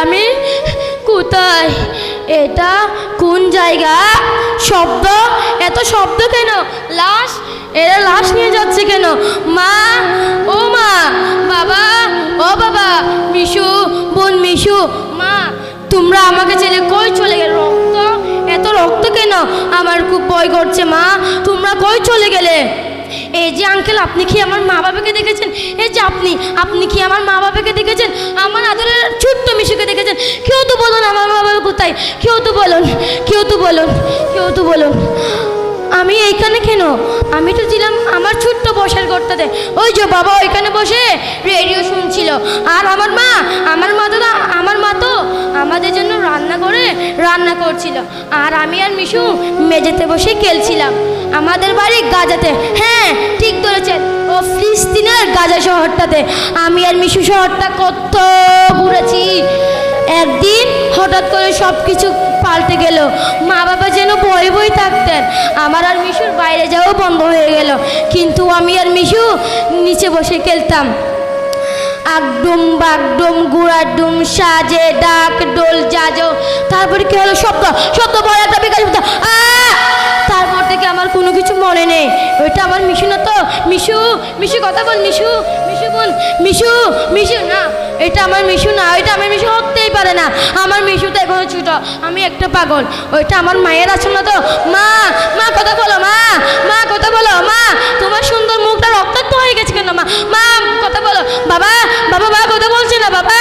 আমি কোথায়? এটা কোন জায়গা? শব্দ, এত শব্দ কেন? লাশ, এরা লাশ নিয়ে যাচ্ছে কেন? মা, ও মা, বাবা, ও বাবা, মিশু, বোন মিশু, মা তোমরা আমাকে ছেড়ে কই চলে গেলে? রক্ত, এত রক্ত কেন? আমার খুব ভয় করছে মা, তোমরা কই চলে গেলে? এই যে আঙ্কেল, আপনি কি আমার মা বাবাকে দেখেছেন? এই যে আপনি কি আমার মা বাবাকে দেখেছেন? আমার আদরের ছোট্ট মিশুকে দেখেছেন? কেউ তো বলুন আমার মা বাবা কোথায়? কেউ তো বলুন, কেউ তো বলুন, কেউ তো বলুন। আমি এইখানে কেন? আমি তো ছিলাম আমার ছোট্ট বসার ঘরটাতে। ওই যে বাবা ওইখানে বসে রেডিও শুনছিল। আর আমার মা তো আমাদের জন্য রান্না করছিল। আর আমি আর মিশু মেঝেতে বসে খেলছিলাম। আমাদের বাড়ি গাজাতে। হ্যাঁ ঠিক ধরেছেন, ও ফিলিস্তিনের গাজা শহরটাতে। আমি আর মিশু শহরটা কত ঘুরেছি। একদিন হঠাৎ করে সব কিছু পাল্টে গেল। মা বাবা যেন ভয়ে ভয়ে থাকতেন। আমার আর মিশুর বাইরে যাওয়াও বন্ধ হয়ে গেল। কিন্তু আমি আর মিশু নিচে বসে খেলতাম। আগডুম বাগডুম গুড়াডুম সাজে ডাক ডোল জাজো। তারপরে কি হলো? শব্দ বড় একটা বেকার শব্দ। তারপর থেকে আমার কোনো কিছু মনে নেই। ওইটা আমার মিশু না তো? মিশু কথা বল, মিশু বোন, মিশু না, এটা আমার মিশু না। ওইটা আমার মিশু হতেই পারে না। আমার মিশু তো এখনো ছোট, আমি একটা পাগল। ওইটা আমার মায়ের আছে না তো? মা কথা বলো, মা কথা বলো। মা তোমার সুন্দর মুখটা রক্তাক্ত হয়ে গেছে কেন? মা কথা বলো। বাবা কথা বলছে না। বাবা